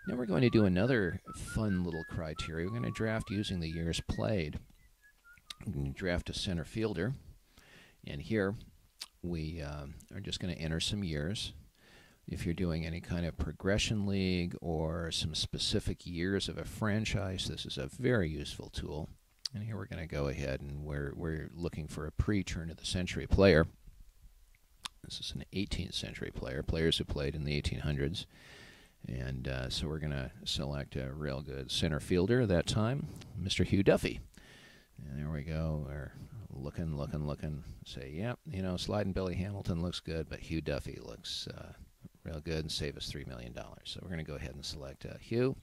Now we're going to do another fun little criteria. We're going to draft using the years played. We're going to draft a center fielder, and here we are just going to enter some years. If you're doing any kind of progression league or some specific years of a franchise, this is a very useful tool. And here we're going to go ahead and we're looking for a pre-turn of the century player. This is an 18th century player, players who played in the 1800s. And so we're going to select a real good center fielder at that time, Mr. Hugh Duffy. And there we go. We're looking. Say, yep, sliding Billy Hamilton looks good, but Hugh Duffy looks real good and save us $3 million. So we're going to go ahead and select Hugh.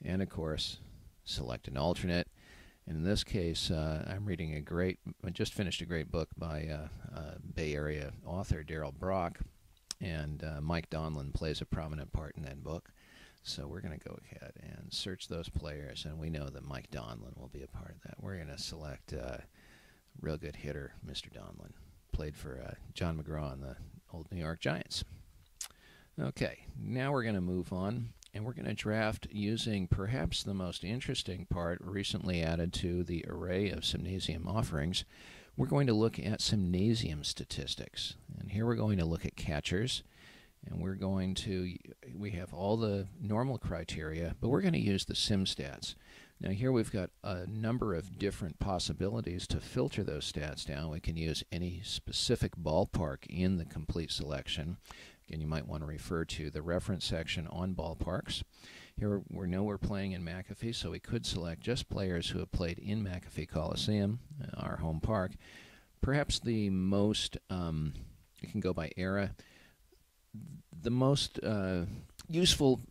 And, of course, select an alternate. And in this case, I'm reading I just finished a great book by Bay Area author Darrell Brock. And Mike Donlin plays a prominent part in that book. So we're going to go ahead and search those players, and we know that Mike Donlin will be a part of that. We're going to select real good hitter, Mr. Donlin. Played for John McGraw and the old New York Giants. Okay, now we're going to move on, and we're going to draft using perhaps the most interesting part recently added to the array of Simnasium offerings. We're going to look at Simnasium statistics. And here we're going to look at catchers. And we have all the normal criteria, but we're going to use the SimStats. Now here we've got a number of different possibilities to filter those stats down. We can use any specific ballpark in the complete selection. Again, you might want to refer to the reference section on ballparks. Here we know we're playing in McAfee, so we could select just players who have played in McAfee Coliseum, our home park. Perhaps the most, you can go by era, the most useful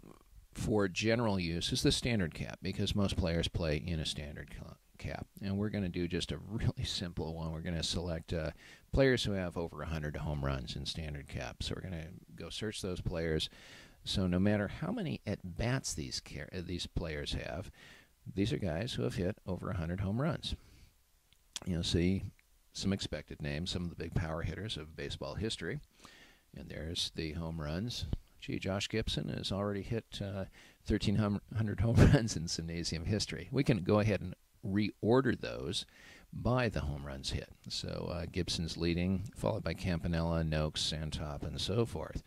for general use is the standard cap, because most players play in a standard cap. And we're going to do just a really simple one. We're going to select players who have over 100 home runs in standard cap. So we're going to go search those players. So no matter how many at-bats these players have, these are guys who have hit over 100 home runs. You'll see some expected names, some of the big power hitters of baseball history. And there's the home runs. Gee, Josh Gibson has already hit 1,300 home runs in Simnasium history. We can go ahead and reorder those by the home runs hit. So Gibson's leading, followed by Campanella, Noakes, Santop, and so forth,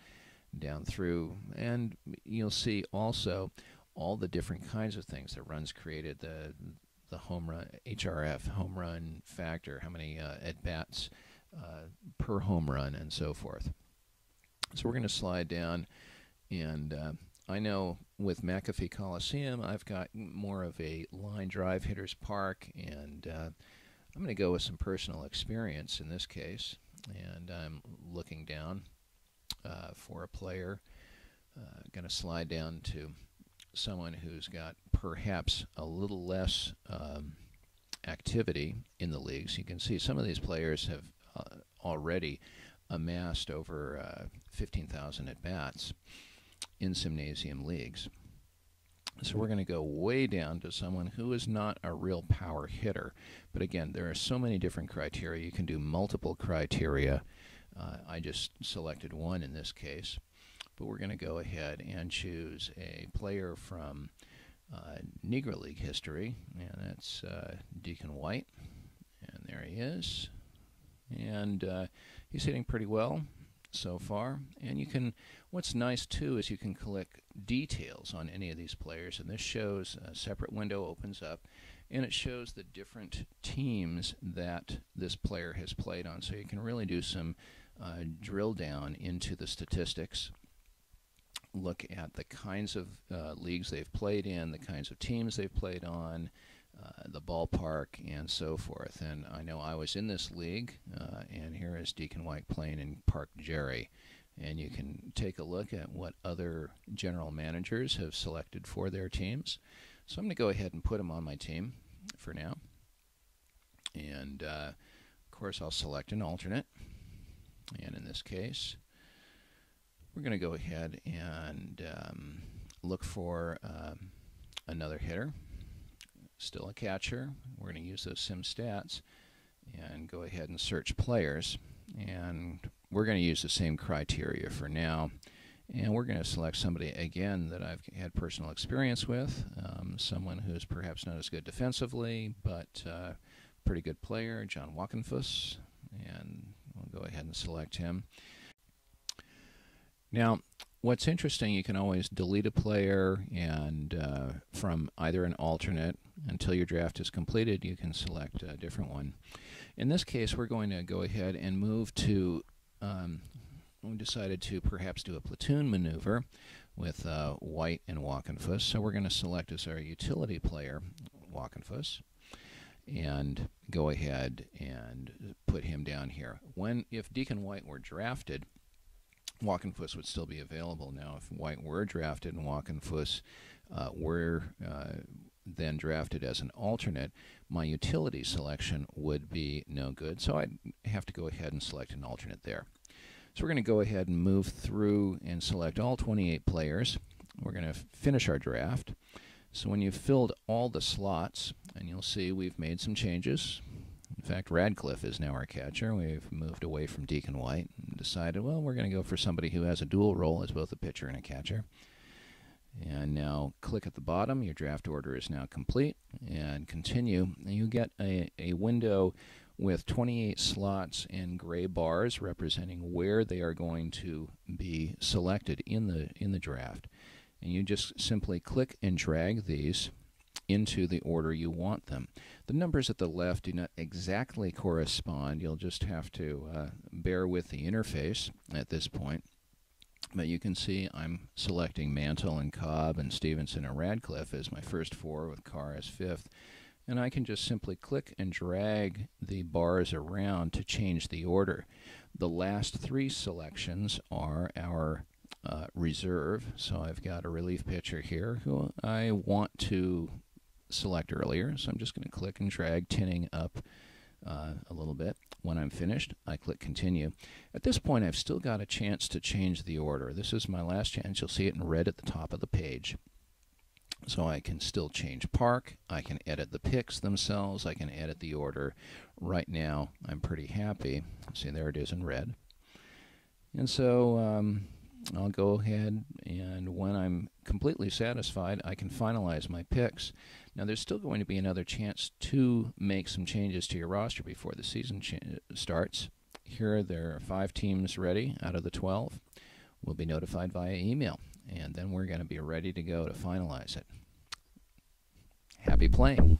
down through. And you'll see also all the different kinds of things that runs created, the home run, HRF, home run factor, how many at-bats per home run, and so forth. So we're going to slide down, and I know with McAfee Coliseum, I've got more of a line drive hitter's park, and I'm going to go with some personal experience in this case. And I'm looking down for a player. Going to slide down to someone who's got perhaps a little less activity in the leagues. You can see some of these players have already amassed over 15,000 at-bats in Simnasium leagues. So we're going to go way down to someone who is not a real power hitter. But again, there are so many different criteria. You can do multiple criteria. I just selected one in this case. But we're going to go ahead and choose a player from Negro League history, and that's Deacon White. And there he is. And he's hitting pretty well so far. And you can, what's nice too is you can collect details on any of these players. And this shows a separate window opens up, and it shows the different teams that this player has played on. So you can really do some drill down into the statistics, look at the kinds of leagues they've played in, the kinds of teams they've played on, the ballpark, and so forth. And I know I was in this league, and here is Deacon White playing in Park Jerry. And you can take a look at what other general managers have selected for their teams. So I'm going to go ahead and put him on my team for now. And, of course, I'll select an alternate. And in this case, we're going to go ahead and look for another hitter. Still a catcher. We're going to use those SimStats and go ahead and search players. And we're going to use the same criteria for now. And we're going to select somebody, again, that I've had personal experience with, someone who's perhaps not as good defensively, but pretty good player, John Wockenfuss, and we'll go ahead and select him. Now, what's interesting, you can always delete a player, and from either an alternate until your draft is completed, you can select a different one. In this case, we're going to go ahead and move to, we decided to perhaps do a platoon maneuver with White and Wockenfuss. So we're going to select as our utility player Wockenfuss and go ahead and put him down here. If Deacon White were drafted, Wockenfuss would still be available. Now, if White were drafted and Wockenfuss were then drafted as an alternate, my utility selection would be no good, so I'd have to go ahead and select an alternate there. So we're going to go ahead and move through and select all 28 players. We're going to finish our draft. So when you've filled all the slots, and you'll see we've made some changes. In fact, Radcliffe is now our catcher. We've moved away from Deacon White and decided, well, we're going to go for somebody who has a dual role as both a pitcher and a catcher. And now click at the bottom. Your draft order is now complete. And continue. And you get a window with 28 slots and gray bars representing where they are going to be selected in the draft. And you just simply click and drag these into the order you want them. The numbers at the left do not exactly correspond. You'll just have to bear with the interface at this point. But you can see I'm selecting Mantle and Cobb and Stevenson and Radcliffe as my first four, with Carr as fifth. And I can just simply click and drag the bars around to change the order. The last three selections are our reserve. So I've got a relief pitcher here who I want to select earlier. So I'm just going to click and drag tinning up a little bit. When I'm finished, I click continue. At this point, I've still got a chance to change the order. This is my last chance. You'll see it in red at the top of the page. So I can still change park. I can edit the picks themselves. I can edit the order. Right now, I'm pretty happy. See, there it is in red. And so I'll go ahead, and when I'm completely satisfied, I can finalize my picks. Now, there's still going to be another chance to make some changes to your roster before the season starts. Here, there are 5 teams ready out of the 12. We'll be notified via email, and then we're going to be ready to go to finalize it. Happy playing.